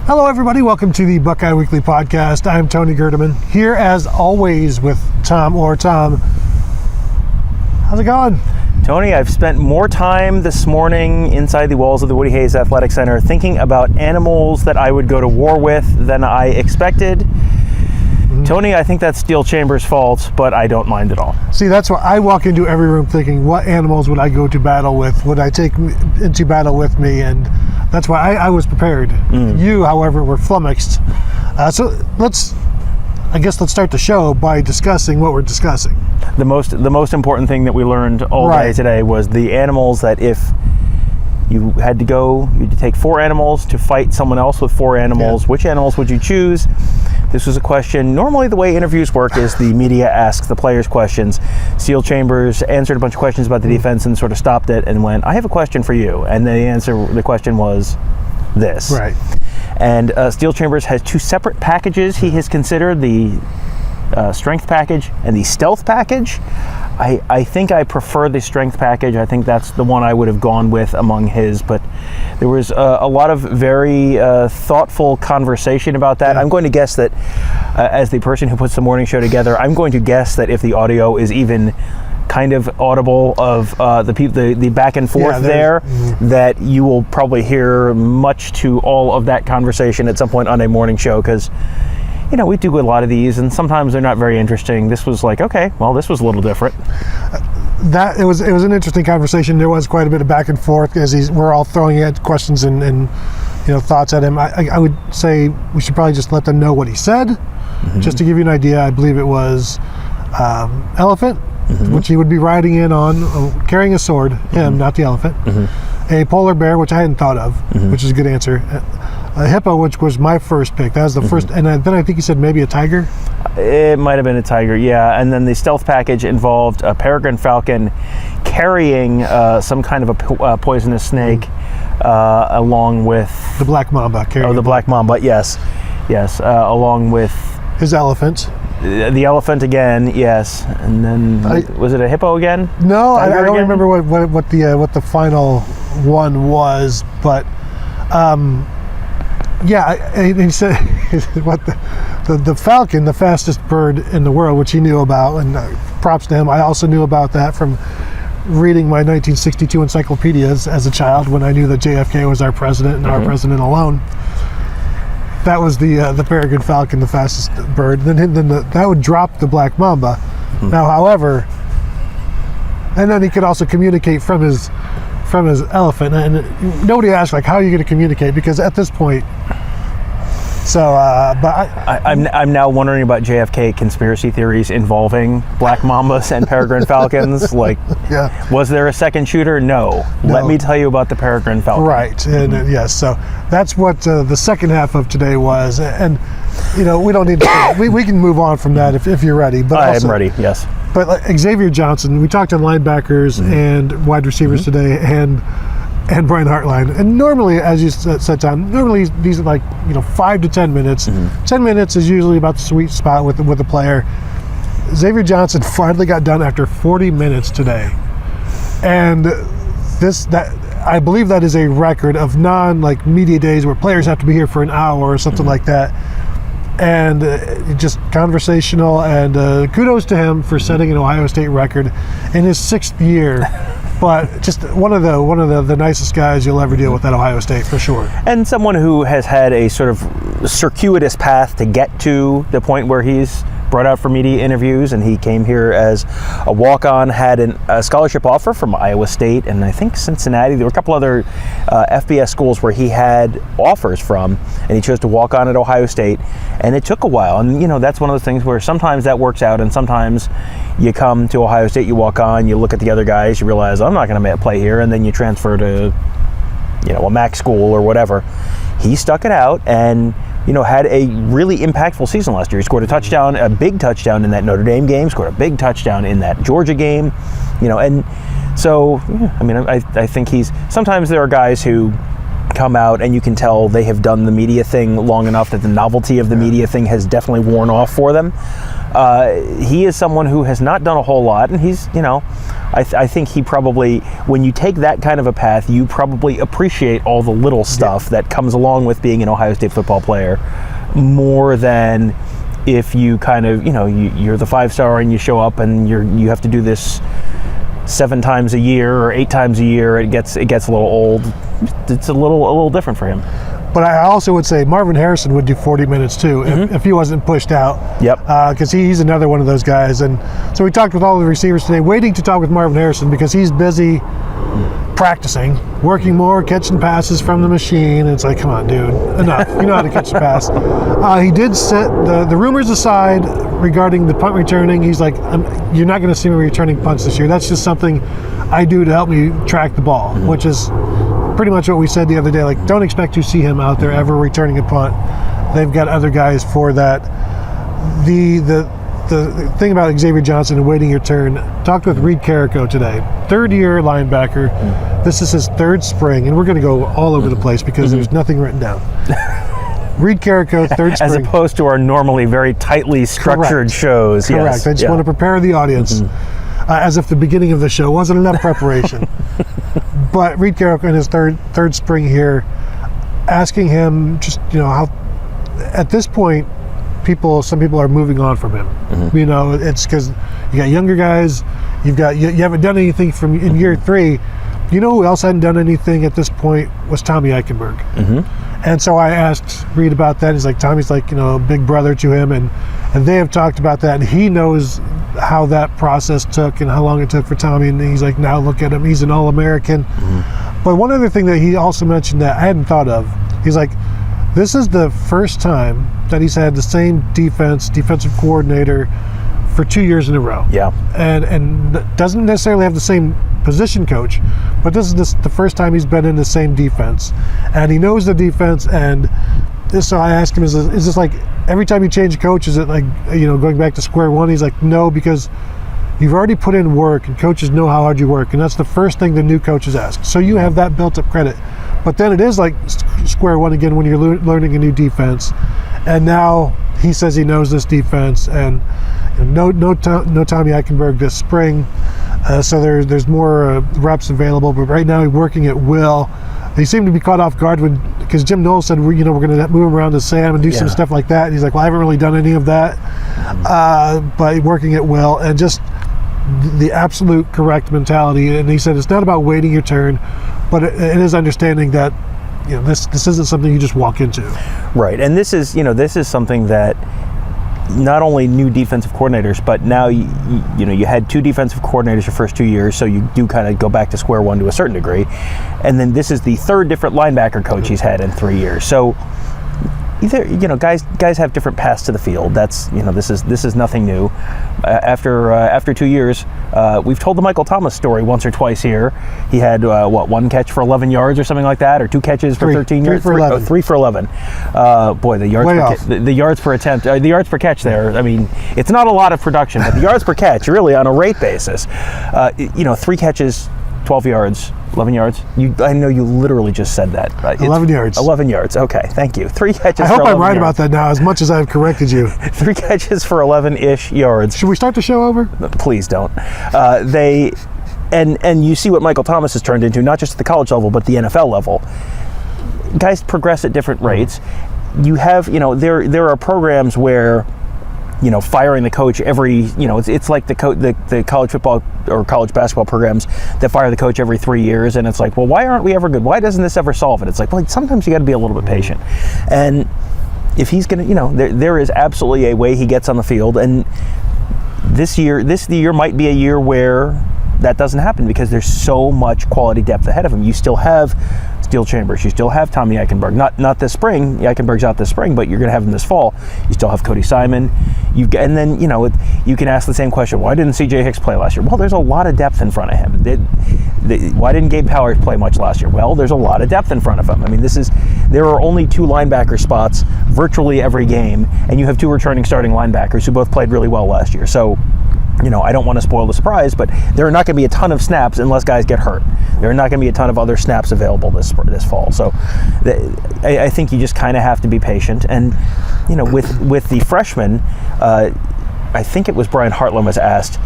Hello, everybody. Welcome to the Buckeye Weekly Podcast. I'm Tony Gerdeman, here as always with Tom Orr. Tom, how's it going? Tony, I've spent more time this morning inside the walls of the Woody Hayes Athletic Center thinking about animals that I would go to war with than I expected. Mm-hmm. Tony, I think that's Steel Chambers' fault, but I don't mind at all. See, that's why I walk into every room thinking, what animals would I go to battle with? Would I take into battle with me? And that's why I was prepared. You, however, were flummoxed. So let's start the show by discussing what we're discussing. The most important thing that we learned all day today was the animals that if you had to take 4 animals to fight someone else with 4 animals, which animals would you choose? This was a question. Normally the way interviews work is the media asks the players questions. Steel Chambers answered a bunch of questions about the defense and sort of stopped it and went, I have a question for you. And the question was this. Right. And Steel Chambers has 2 separate packages he has considered, the strength package and the stealth package. I think I prefer the strength package. I think that's the one I would have gone with among his, but there was a lot of very thoughtful conversation about that. I'm going to guess that as the person who puts the morning show together, I'm going to guess that if the audio is even kind of audible of the back and forth that you will probably hear much to all of that conversation at some point on a morning show, because we do a lot of these, and sometimes they're not very interesting. This was like, okay, well, this was a little different. It was an interesting conversation. There was quite a bit of back and forth as we're all throwing at questions and thoughts at him. I would say we should probably just let them know what he said. Just to give you an idea, I believe it was elephant, which he would be riding in on, carrying a sword, him, not the elephant. A polar bear, which I hadn't thought of, which is a good answer. A hippo, which was my first pick. That was the first, and then I think he said maybe a tiger. It might have been a tiger, yeah. And then the stealth package involved a peregrine falcon carrying some kind of a poisonous snake, along with the black mamba. The black mamba, yes, along with his elephant. The elephant again, yes, and then was it a hippo again? No, I don't remember what the final one was, but he said what the falcon, the fastest bird in the world, which he knew about, and props to him. I also knew about that from reading my 1962 encyclopedias as a child when I knew that JFK was our president and our president alone. That was the peregrine falcon, the fastest bird. Then that would drop the black mamba. Now, however, and then he could also communicate from his elephant. And nobody asked, like, how are you going to communicate? Because at this point, I'm now wondering about JFK conspiracy theories involving black mambas and peregrine falcons. Like, was there a second shooter? No. Let me tell you about the peregrine falcon. Right, and yes, so that's what the second half of today was, and we don't need to. we can move on from that if you're ready. But I am ready. Yes. But Xavier Johnson, we talked on linebackers and wide receivers today, and Brian Hartline. And normally, as you said, Tom, these are like 5 to 10 minutes. 10 minutes is usually about the sweet spot with the player. Xavier Johnson finally got done after 40 minutes today, and I believe that is a record of media days where players have to be here for an hour or something like that. And just conversational, and kudos to him for setting an Ohio State record in his 6th year. But just one of the nicest guys you'll ever deal with at Ohio State, for sure. And someone who has had a sort of circuitous path to get to the point where he's brought out for media interviews, and he came here as a walk-on, had a scholarship offer from Iowa State and I think Cincinnati. There were a couple other FBS schools where he had offers from, and he chose to walk on at Ohio State, and it took a while. And that's one of those things where sometimes that works out, and sometimes you come to Ohio State, you walk on, you look at the other guys, you realize I'm not going to play here, and then you transfer to a MAC school or whatever. He stuck it out and had a really impactful season last year. He scored a big touchdown in that Notre Dame game, scored a big touchdown in that Georgia game, and so, I think sometimes there are guys who come out, and you can tell they have done the media thing long enough that the novelty of the media thing has definitely worn off for them. He is someone who has not done a whole lot, and he's, I think he probably, when you take that kind of a path, you probably appreciate all the little stuff that comes along with being an Ohio State football player more than if you kind of, you're the 5-star and you show up and you have to do this 7 times a year or 8 times a year. It gets a little old. It's a little different for him. But I also would say Marvin Harrison would do 40 minutes too if he wasn't pushed out. Yep. Because he's another one of those guys. And so we talked with all the receivers today, waiting to talk with Marvin Harrison because he's busy practicing, working more, catching passes from the machine. It's like, come on, dude, enough. You know how to catch a pass. He did set the rumors aside regarding the punt returning. He's like, you're not going to see me returning punts this year. That's just something I do to help me track the ball, which is pretty much what we said the other day. Like, don't expect to see him out there ever returning a punt. They've got other guys for that. The thing about Xavier Johnson and waiting your turn, talked with Reed Carrico today, 3rd-year linebacker. This is his 3rd spring, and we're going to go all over the place because there's nothing written down. Reed Carrico, 3rd spring. As opposed to our normally very tightly structured shows. Correct. Yes. I just want to prepare the audience as if the beginning of the show wasn't enough preparation. But Reed Carrico in his third spring here, asking him just, how at this point, some people are moving on from him. It's because you got younger guys, you haven't done anything from in year 3. You know who else hadn't done anything at this point was Tommy Eichenberg. And so I asked Reed about that. He's like, Tommy's like, a big brother to him, and they have talked about that, and he knows how that process took and how long it took for Tommy, and he's like, now look at him, he's an All-American. But one other thing that he also mentioned that I hadn't thought of, he's like, this is the first time that he's had the same defensive coordinator for 2 years in a row. Yeah. And doesn't necessarily have the same position coach, but this is the first time he's been in the same defense. And he knows the defense, and so I asked him, is this like every time you change coach, is it like, going back to square one? He's like, no, because you've already put in work and coaches know how hard you work, and that's the first thing the new coaches ask. So you have that built up credit. But then it is like square one again when you're learning a new defense. And now he says he knows this defense, and no Tommy Eichenberg this spring. So there's more reps available, but right now he's working at will. They seem to be caught off guard because Jim Knowles said we're going to move him around to Sam and do some stuff like that. And he's like, well, I haven't really done any of that, but working at will and just the absolute correct mentality. And he said it's not about waiting your turn, but it is understanding that this isn't something you just walk into. Right, and this is something that not only new defensive coordinators, but now you had 2 defensive coordinators your first 2 years, so you do kind of go back to square one to a certain degree. And then this is the 3rd different linebacker coach he's had in 3 years. So guys have different paths to the field. That's this is nothing new. After 2 years, we've told the Michael Thomas story once or twice here. He had 1 catch for 11 yards or something like that, or 2 catches for 13 yards. 3 for 11. Boy, the yards per attempt, the yards per catch there. I mean, it's not a lot of production, but the yards per catch, really on a rate basis, 3 catches, 12 yards. 11 yards? I know you literally just said that. 11 yards. 11 yards. Okay, thank you. 3 catches. I hope I'm right about that now, as much as I've corrected you. 3 catches for 11-ish yards. Should we start the show over? Please don't. And you see what Michael Thomas has turned into, not just at the college level, but the NFL level. Guys progress at different rates. You have, there are programs where, firing the coach every, it's like the college football or college basketball programs that fire the coach every 3 years, and it's like, well, why aren't we ever good? Why doesn't this ever solve it? It's like, well, sometimes you got to be a little bit patient. And if he's going to, there is absolutely a way he gets on the field, and this year might be a year where that doesn't happen because there's so much quality depth ahead of him. You still have Steel Chambers, you still have Tommy Eichenberg, not this spring. Eichenberg's out this spring, but you're going to have him this fall. You still have Cody Simon. You can ask the same question: why didn't C.J. Hicks play last year? Well, there's a lot of depth in front of him. Why didn't Gabe Powers play much last year? Well, there's a lot of depth in front of him. I mean, there are only 2 linebacker spots virtually every game, and you have 2 returning starting linebackers who both played really well last year. So I don't want to spoil the surprise, but there are not going to be a ton of snaps unless guys get hurt. There are not going to be a ton of other snaps available this fall. So I think you just kind of have to be patient. And, with the freshmen, I think it was Brian Hartline was asked,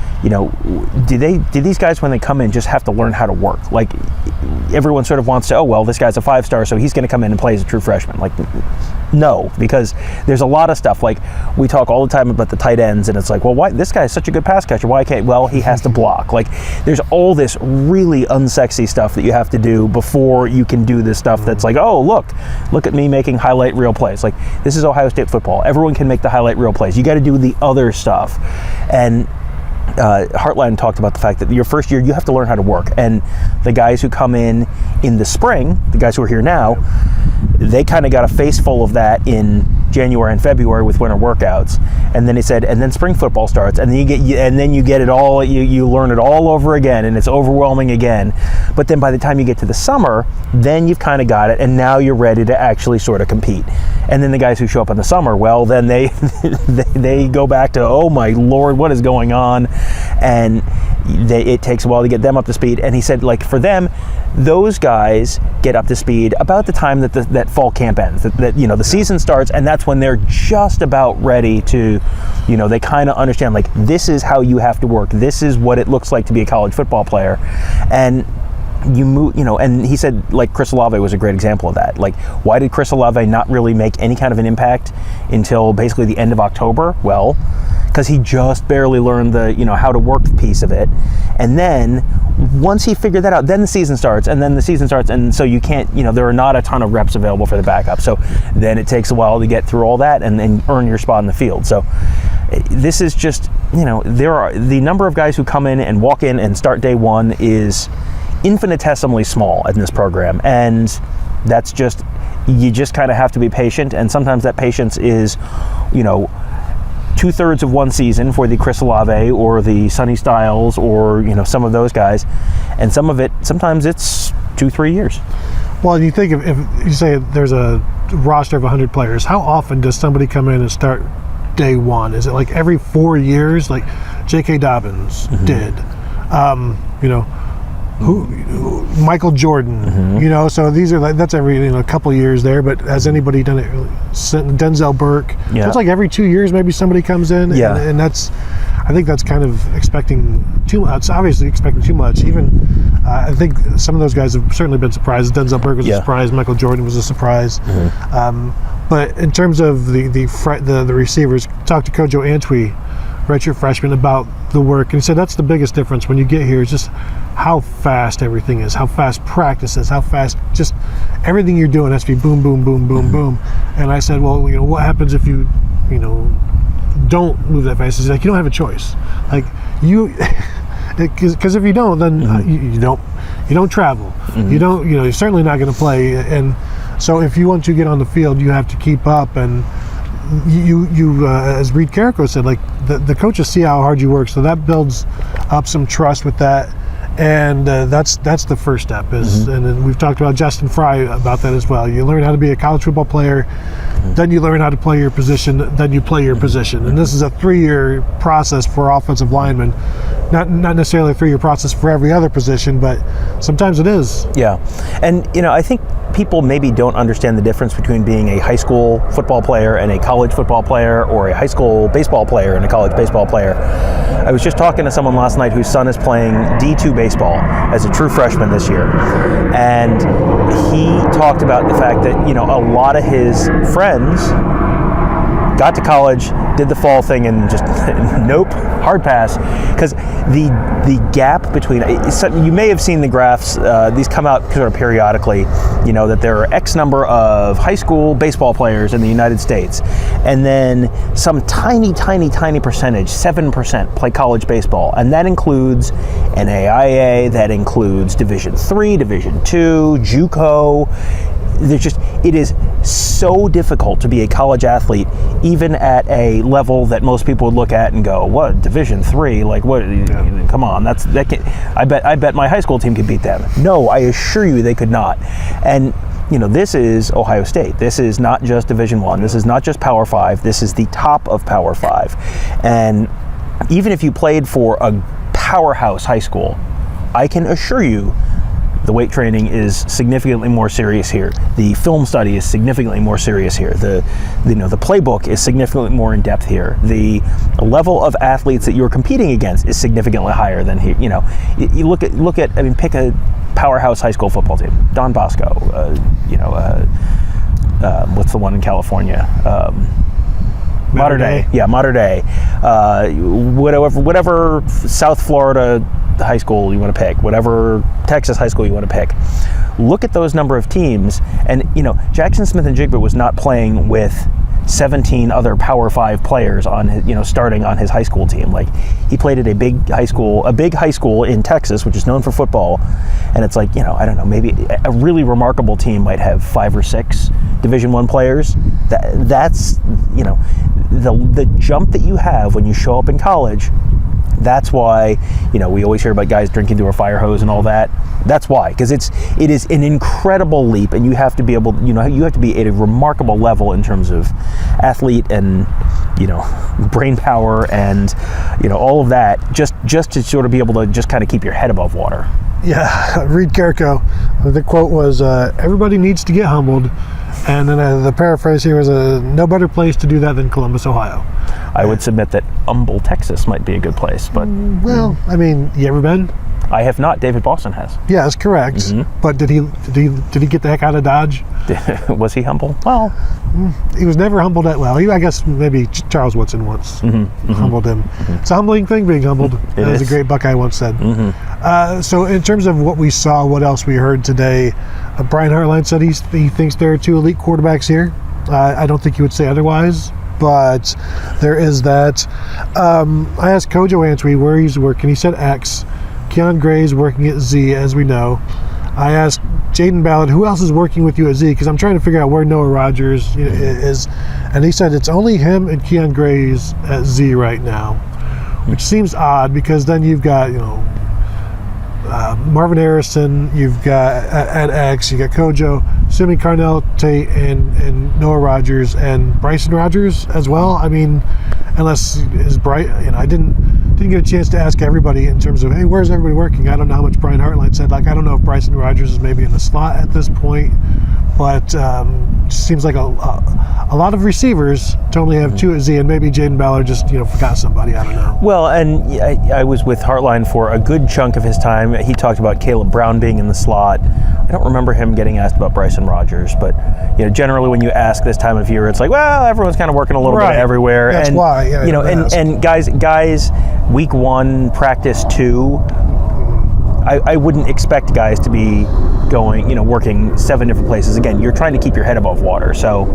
did these guys when they come in just have to learn how to work? Like, everyone sort of wants to, this guy's a 5-star, so he's going to come in and play as a true freshman. Like, no, because there's a lot of stuff. Like, we talk all the time about the tight ends, and it's like, well, why this guy's such a good pass catcher? Why can't? Well, he has to block. Like, there's all this really unsexy stuff that you have to do before you can do this stuff that's like, oh, look at me making highlight reel plays. Like, this is Ohio State football. Everyone can make the highlight reel plays. You got to do the other stuff. And Hartline talked about the fact that your first year you have to learn how to work, and the guys who come in the spring, the guys who are here now, they kind of got a face full of that in January and February with winter workouts, and then he said, and then spring football starts, and then you get it all, you learn it all over again, and it's overwhelming again. But then by the time you get to the summer, then you've kind of got it, and now you're ready to actually sort of compete. And then the guys who show up in the summer, well, then they go back to, oh my Lord, what is going on? And it takes a while to get them up to speed. And he said, like, for them, those guys get up to speed about the time that that fall camp ends. The season starts, and that's when they're just about ready to, they kind of understand, like, this is how you have to work. This is what it looks like to be a college football player. And you move, and he said, like, Chris Olave was a great example of that. Like, why did Chris Olave not really make any kind of an impact until basically the end of October? Well, because he just barely learned the, how to work piece of it. And then once he figured that out, then the season starts, and so you can't, there are not a ton of reps available for the backup. So then it takes a while to get through all that and then earn your spot in the field. So this is just, there are the number of guys who come in and walk in and start day one is infinitesimally small in this program. And that's just, you just kind of have to be patient. And sometimes that patience is, 2/3 of one season for the Chris Olave or the Sonny Styles or some of those guys, and sometimes it's 2-3 years. Well, you think if you say there's a roster of 100 players, how often does somebody come in and start day one? Is it like every 4 years, like J.K. Dobbins did? Michael Jordan, so these are that's every couple years there. But has anybody done it? Denzel Burke. Yeah. So it's like every 2 years maybe somebody comes in, and that's, I think that's kind of expecting too much. It's obviously expecting too much. Even I think some of those guys have certainly been surprised. Denzel Burke was a surprise. Michael Jordan was a surprise. But in terms of the receivers, talked to Kojo Antwi, redshirt freshman, about the work, and he said that's the biggest difference when you get here is just how fast everything is, how fast practice is, how fast just everything you're doing has to be boom, boom, boom, boom, boom. And I said, well, what happens if you don't move that fast? He's like, you don't have a choice. Like, because if you don't, then you don't travel. You don't, you're certainly not going to play. And so if you want to get on the field, you have to keep up. And you as Reed Carrico said, like, the coaches see how hard you work, so that builds up some trust with that. And that's the first step is, and then we've talked about Justin Fry about that as well. You learn how to be a college football player, then you learn how to play your position, then you play your position. And this is a 3-year process for offensive linemen. Not necessarily a 3-year process for every other position, but sometimes it is. Yeah, and I think people maybe don't understand the difference between being a high school football player and a college football player, or a high school baseball player and a college baseball player. I was just talking to someone last night whose son is playing D2 baseball as a true freshman this year, and he talked about the fact that a lot of his friends got to college, did the fall thing, and just nope, hard pass. Because the gap between, you may have seen the graphs, these come out sort of periodically, that there are X number of high school baseball players in the United States, and then some tiny percentage, 7%, play college baseball, and that includes NAIA, that includes Division III, Division II, JUCO. It is so difficult to be a college athlete, even at a level that most people would look at and go, "What, Division III? Like, what? Yeah. Come on, I bet my high school team could beat them." No, I assure you, they could not. And this is Ohio State. This is not just Division I. This is not just Power 5. This is the top of Power 5, and even if you played for a powerhouse high school, I can assure you the weight training is significantly more serious here. The film study is significantly more serious here. The playbook is significantly more in depth here. The level of athletes that you're competing against is significantly higher than here. You look at. I mean, pick a powerhouse high school football team. Don Bosco. What's the one in California? Mater Dei. Yeah, Mater Dei. Whatever South Florida high school you want to pick, whatever Texas high school you want to pick. Look at those number of teams, and Jackson Smith-Njigba was not playing with 17 other Power 5 players on his, starting on his high school team. Like, he played at a big high school in Texas, which is known for football, and it's like, I don't know, maybe a really remarkable team might have 5 or 6 Division I players. That's the jump that you have when you show up in college. That's why, we always hear about guys drinking through a fire hose and all that. That's why, because it is an incredible leap, and you have to be able, you have to be at a remarkable level in terms of athlete and, brain power and, all of that, just to sort of be able to just kind of keep your head above water. Yeah, Reed Carrico, the quote was, everybody needs to get humbled. And then the paraphrase here was, no better place to do that than Columbus, Ohio. I would submit that Humble, Texas might be a good place, but... Well, I mean, you ever been? I have not. David Boston has. Yeah, that's correct. Mm-hmm. But did he get the heck out of Dodge? Was he humble? Well, he was never humbled at well. I guess maybe Charles Woodson once humbled him. Mm-hmm. It's a humbling thing being humbled, as a great Buckeye once said. Mm-hmm. So in terms of what we saw, what else we heard today, Brian Hartline said he thinks there are 2 elite quarterbacks here. I don't think he would say otherwise, but there is that. I asked Kojo Antwi where he's working. He said X. Keon Gray's working at Z, as we know. I asked Jaden Ballard, who else is working with you at Z? Because I'm trying to figure out where Noah Rogers is. And he said it's only him and Keon Gray's at Z right now, which seems odd because then you've got, Marvin Harrison, you've got at X, you got Kojo, Simi Carnell, Tate, and Noah Rogers, and Bryson Rogers as well. I mean, unless is Bright, I didn't get a chance to ask everybody in terms of, hey, where's everybody working? I don't know how much Brian Hartline said. Like, I don't know if Bryson Rogers is maybe in the slot at this point, but seems like a lot of receivers to only have 2 at Z, and maybe Jaden Ballard just forgot somebody. I don't know. Well, and I was with Hartline for a good chunk of his time. He talked about Caleb Brown being in the slot. I don't remember him getting asked about Bryson Rogers, but generally when you ask this time of year, it's like, well, everyone's kind of working a little bit everywhere. That's why. Yeah, and guys, week 1, practice 2. I wouldn't expect guys to be going, working 7 different places. Again, you're trying to keep your head above water. So,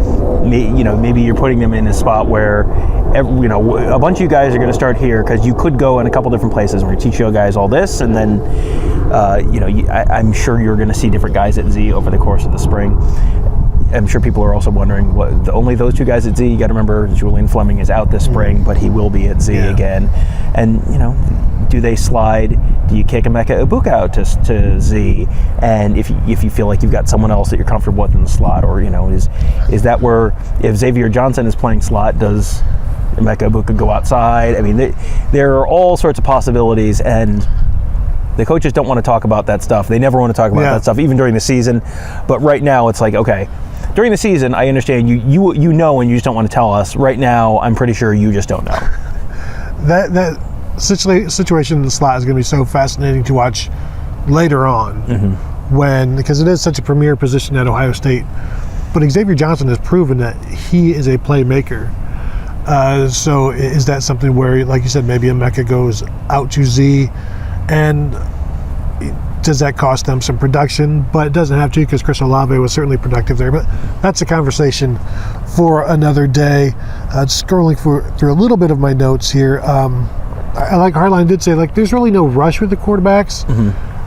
maybe you're putting them in a spot where, a bunch of you guys are going to start here because you could go in a couple different places. We're going to teach you guys all this, and then, I'm sure you're going to see different guys at Z over the course of the spring. I'm sure people are also wondering, only those 2 guys at Z? You got to remember, Julian Fleming is out this spring, but he will be at Z again. And, do they slide? Do you kick Emeka Ibuka out to Z? And if you feel like you've got someone else that you're comfortable with in the slot, or, is that where, if Xavier Johnson is playing slot, does Emeka Ibuka go outside? I mean, there are all sorts of possibilities, and the coaches don't want to talk about that stuff. They never want to talk about that stuff, even during the season. But right now, it's like, okay, during the season, I understand you know, and you just don't want to tell us. Right now, I'm pretty sure you just don't know. That situation in the slot is going to be so fascinating to watch later on, because it is such a premier position at Ohio State. But Xavier Johnson has proven that he is a playmaker. So is that something where, like you said, maybe Emeka goes out to Z, and does that cost them some production? But it doesn't have to, because Chris Olave was certainly productive there. But that's a conversation for another day. Scrolling through a little bit of my notes here. I like Hartline did say, there's really no rush with the quarterbacks.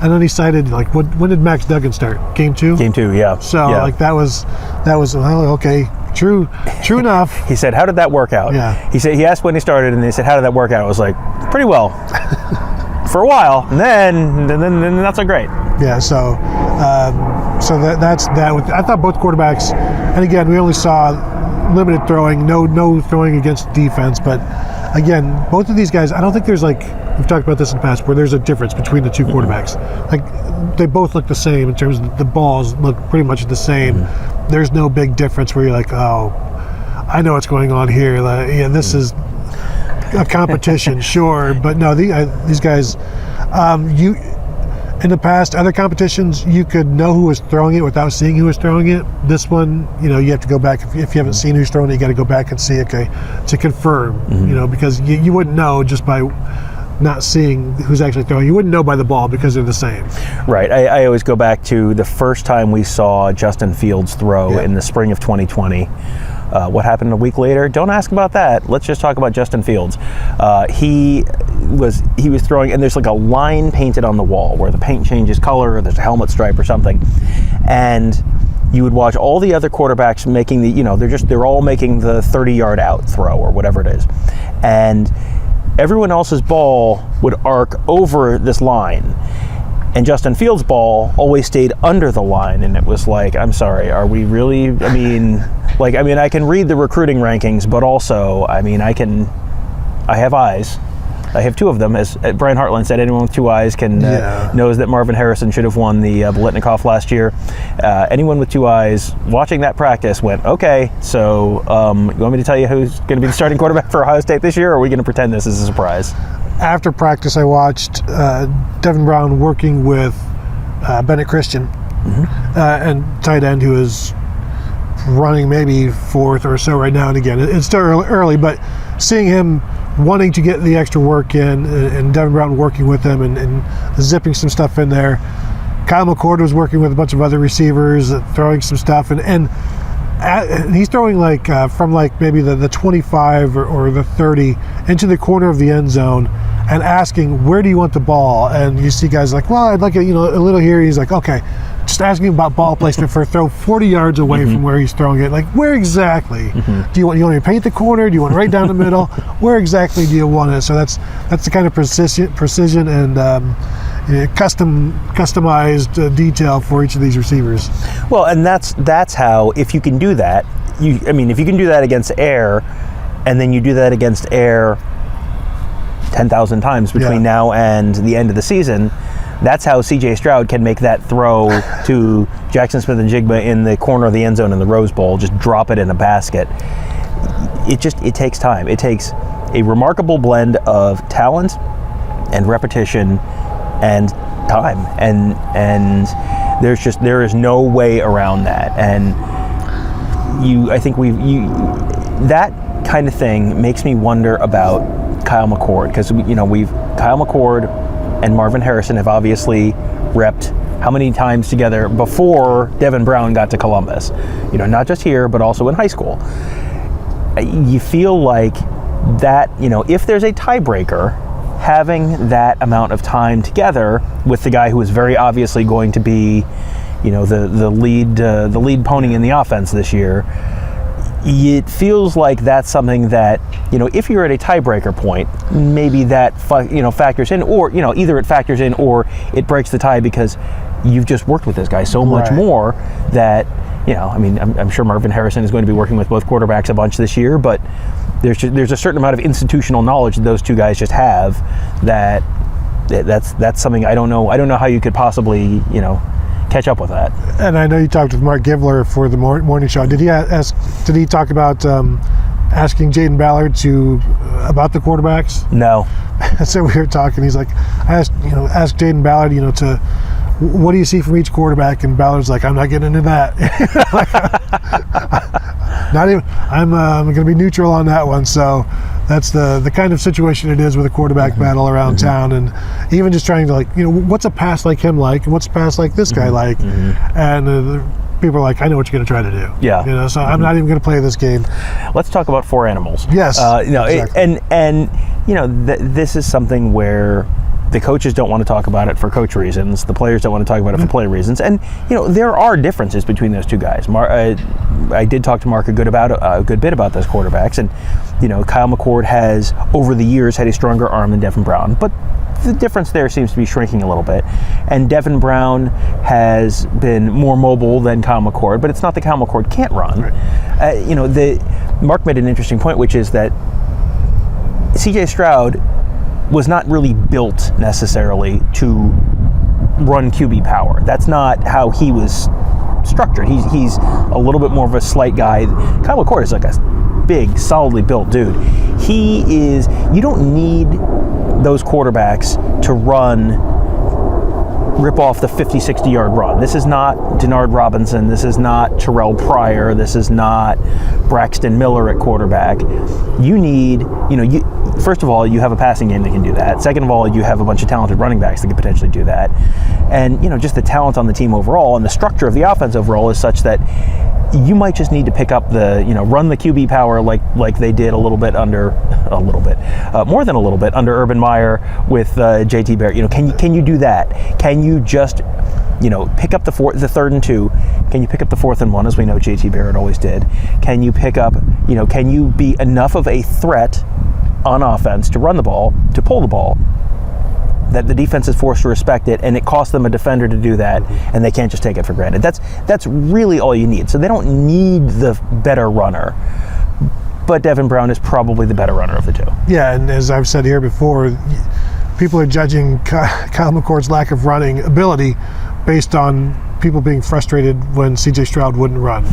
And then he cited, when did Max Duggan start? Game 2? Game 2, yeah. So, that was okay, true enough. He said, how did that work out? Yeah. He asked when he started, and they said, how did that work out? I was like, pretty well. For a while, and then not so great. Yeah, so that's that. I thought both quarterbacks, and again, we only saw limited throwing, no throwing against defense. But again, both of these guys, I don't think there's like, we've talked about this in the past, where there's a difference between the two quarterbacks. Like, they both look the same in terms of the balls look pretty much the same. There's no big difference where you're like, oh, I know what's going on here. Like, yeah, this is a competition, sure, but no, these guys, in the past, other competitions, you could know who was throwing it without seeing who was throwing it. This one, you have to go back. If you haven't seen who's throwing it, you got to go back and see, okay, to confirm, because you wouldn't know just by not seeing who's actually throwing. You wouldn't know by the ball because they're the same. Right. I always go back to the first time we saw Justin Fields throw in the spring of 2020. What happened a week later? Don't ask about that. Let's just talk about Justin Fields. He was throwing, and there's like a line painted on the wall where the paint changes color, or there's a helmet stripe or something, and you would watch all the other quarterbacks making they're all making the 30-yard out throw or whatever it is, and everyone else's ball would arc over this line. And Justin Fields' ball always stayed under the line, and it was like, I'm sorry, are we really? I mean, I can read the recruiting rankings, but also, I have eyes. I have two of them. As Brian Hartline said, anyone with two eyes knows that Marvin Harrison should have won the Biletnikoff last year. Anyone with two eyes watching that practice went, okay, so you want me to tell you who's going to be the starting quarterback for Ohio State this year, or are we going to pretend this is a surprise? After practice, I watched Devin Brown working with Bennett Christian, and tight end, who is running maybe fourth or so right now. And again, it's still early, but seeing him wanting to get the extra work in, and Devin Brown working with him and zipping some stuff in there. Kyle McCord was working with a bunch of other receivers, throwing some stuff, and he's throwing like from like maybe the 25 or the 30 into the corner of the end zone, and asking, where do you want the ball? And you see guys like, well, I'd like a little here. He's like, okay, just asking about ball placement for a throw 40 yards away from where he's throwing it. Like, where exactly do you want me to paint the corner? Do you want it right down the middle? Where exactly do you want it? So that's the kind of precision and customized detail for each of these receivers. Well, and that's how, if you can do that, if you can do that against air, and then you do that against air 10,000 times between now and the end of the season, that's how C.J. Stroud can make that throw to Jackson Smith and Jigba in the corner of the end zone in the Rose Bowl, just drop it in a basket. It takes time. It takes a remarkable blend of talent and repetition and time, and there is no way around that. And that kind of thing makes me wonder about Kyle McCord, because Kyle McCord and Marvin Harrison have obviously repped how many times together before Devin Brown got to Columbus, not just here but also in high school. You feel like that, if there's a tiebreaker, having that amount of time together with the guy who is very obviously going to be the lead pony in the offense this year, it feels like that's something that, if you're at a tiebreaker point, maybe that factors in, or either it factors in or it breaks the tie because you've just worked with this guy so much more that I'm sure Marvin Harrison is going to be working with both quarterbacks a bunch this year, but there's a certain amount of institutional knowledge that those two guys just have that's something I don't know how you could possibly catch up with that. And I know you talked with Mark Givler for the morning show. Did he talk about asking Jaden Ballard about the quarterbacks? No. So we were talking. He's like, I asked Jaden Ballard, to what do you see from each quarterback? And Ballard's like, I'm not getting into that. Not even. I'm going to be neutral on that one. So that's the kind of situation it is with a quarterback battle around town, and even just trying to what's a pass like him like, and what's a pass like this guy like, and people are like, I know what you're going to try to do. Yeah. So I'm not even going to play this game. Let's talk about four animals. Yes. Exactly. This is something where The coaches don't want to talk about it for coach reasons. The players don't want to talk about it for player reasons. And, there are differences between those two guys. I did talk to Mark a good bit about those quarterbacks. And, Kyle McCord has, over the years, had a stronger arm than Devin Brown. But the difference there seems to be shrinking a little bit. And Devin Brown has been more mobile than Kyle McCord. But it's not that Kyle McCord can't run. Right. Mark made an interesting point, which is that C.J. Stroud was not really built necessarily to run QB power. That's not how he was structured. He's a little bit more of a slight guy. Kyle McCord is like a big, solidly built dude. You don't need those quarterbacks to rip off the 50, 60 yard run. This is not Denard Robinson. This is not Terrell Pryor. This is not Braxton Miller at quarterback. You need, first of all, you have a passing game that can do that. Second of all, you have a bunch of talented running backs that can potentially do that. And, just the talent on the team overall and the structure of the offense overall is such that you might just need to pick up run the QB power like they did more than a little bit under Urban Meyer with JT Barrett. Can you do that? Can you just, pick up the 3rd and 2? Can you pick up the 4th and 1, as we know JT Barrett always did? Can you pick up, can you be enough of a threat on offense to run the ball, to pull the ball, that the defense is forced to respect it, and it costs them a defender to do that, and they can't just take it for granted. That's really all you need. So they don't need the better runner, but Devin Brown is probably the better runner of the two. Yeah, and as I've said here before, people are judging Kyle McCord's lack of running ability based on people being frustrated when C.J. Stroud wouldn't run.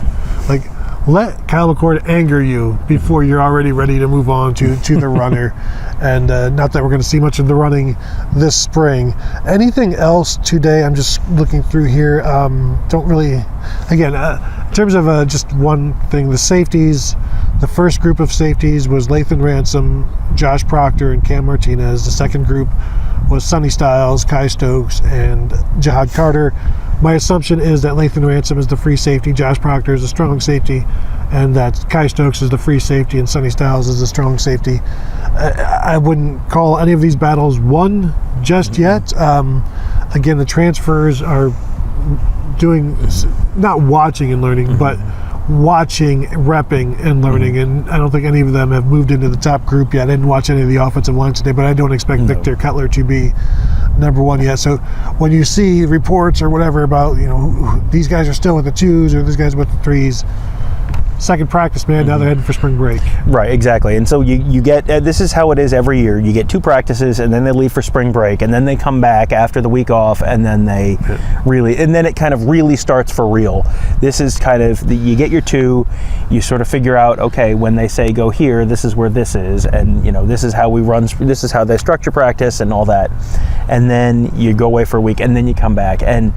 Let Kyle McCord anger you before you're already ready to move on to the runner. And not that we're going to see much of the running this spring. Anything else today? I'm just looking through here. Don't really, again, in terms of just one thing, the safeties, the first group of safeties was Lathan Ransom, Josh Proctor, and Cam Martinez. The second group was Sonny Styles, Kai Stokes, and Jihad Carter. My assumption is that Lathan Ransom is the free safety, Josh Proctor is a strong safety, and that Kai Stokes is the free safety and Sonny Styles is the strong safety. I wouldn't call any of these battles won just yet. Again, the transfers are doing, not watching and learning, but watching, repping, and learning, and I don't think any of them have moved into the top group yet. I didn't watch any of the offensive lines today, but I don't expect Victor Cutler to be number one yet. So when you see reports or whatever about, these guys are still with the 2s or these guys with the 3s, second practice, man. Now they're heading for spring break. Right, exactly. And so you get, this is how it is every year. You get 2 practices, and then they leave for spring break, and then they come back after the week off, and then and then it kind of really starts for real. This is kind of, you get your 2, you sort of figure out, okay, when they say go here, this is where this is, and this is how this is how they structure practice and all that. And then you go away for a week, and then you come back. And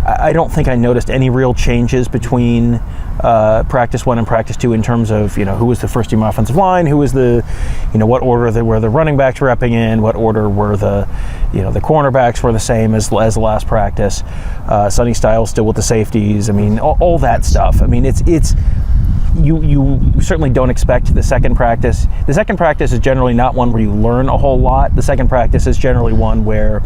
I don't think I noticed any real changes between practice 1 and practice 2 in terms of, who was the first team offensive line, who was the, what order were the running backs repping in, what order were the cornerbacks were the same as the last practice. Sonny Styles still with the safeties. I mean, all that stuff. I mean, it's you certainly don't expect the second practice. The second practice is generally not one where you learn a whole lot. The second practice is generally one where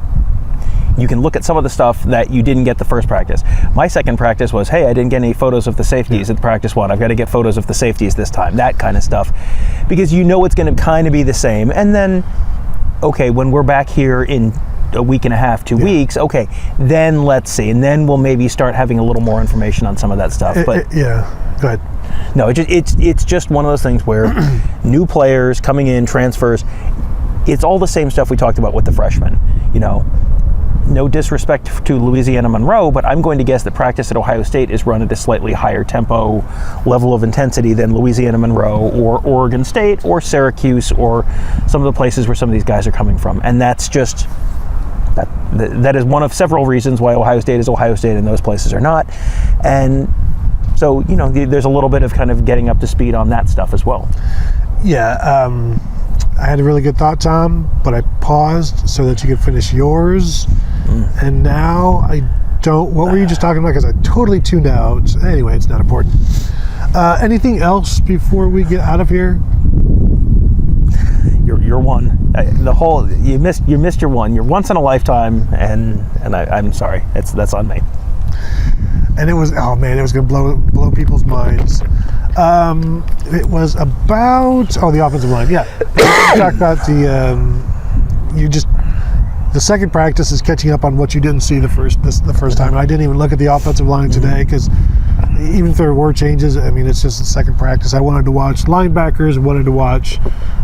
you can look at some of the stuff that you didn't get the first practice. My second practice was, hey, I didn't get any photos of the safeties at practice 1. I've got to get photos of the safeties this time, that kind of stuff. Because it's going to kind of be the same. And then, okay, when we're back here in a week and a half, 2 weeks, okay, then let's see. And then we'll maybe start having a little more information on some of that stuff. But yeah, go ahead. No, it's just one of those things where new players coming in, transfers, it's all the same stuff we talked about with the freshmen, No disrespect to Louisiana Monroe, but I'm going to guess that practice at Ohio State is run at a slightly higher tempo level of intensity than Louisiana Monroe or Oregon State or Syracuse or some of the places where some of these guys are coming from. And that's just, that is one of several reasons why Ohio State is Ohio State and those places are not. And so, there's a little bit of kind of getting up to speed on that stuff as well. Yeah, I had a really good thought, Tom, but I paused so that you could finish yours. And now I don't. What were you just talking about? Because I totally tuned out. Anyway, it's not important. Anything else before we get out of here? You're one. You missed your one. You're once in a lifetime, and I'm sorry. That's on me. And it was it was going to blow people's minds. It was about the offensive line. Yeah, we talked about the second practice is catching up on what you didn't see the first time. And I didn't even look at the offensive line today because even if there were changes, I mean, it's just the second practice. I wanted to watch linebackers, wanted to watch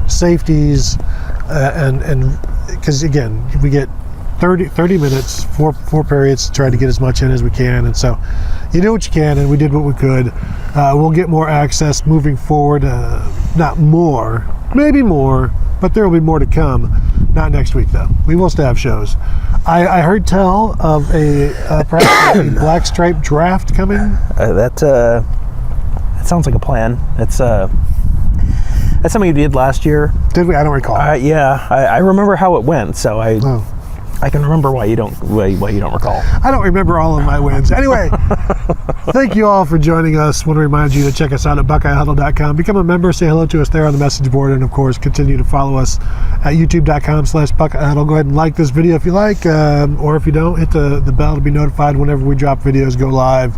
safeties, and because again, we get 30 minutes, four periods to try to get as much in as we can. And so you do what you can, and we did what we could. We'll get more access moving forward. Not more, maybe more, but there will be more to come. Not next week, though. We will still have shows. I heard tell of perhaps a black stripe draft coming. That sounds like a plan. That's something you did last year. Did we? I don't recall. Yeah, I remember how it went, so I can remember why you don't recall. I don't remember all of my wins. Anyway, thank you all for joining us. Want to remind you to check us out at BuckeyeHuddle.com. Become a member. Say hello to us there on the message board. And, of course, continue to follow us at YouTube.com/BuckeyeHuddle. Go ahead and like this video if you like. Or if you don't, hit the bell to be notified whenever we drop videos, go live.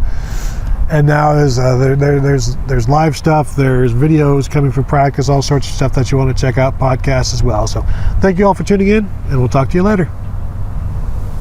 And now there's live stuff. There's videos coming from practice, all sorts of stuff that you want to check out, podcasts as well. So thank you all for tuning in, and we'll talk to you later.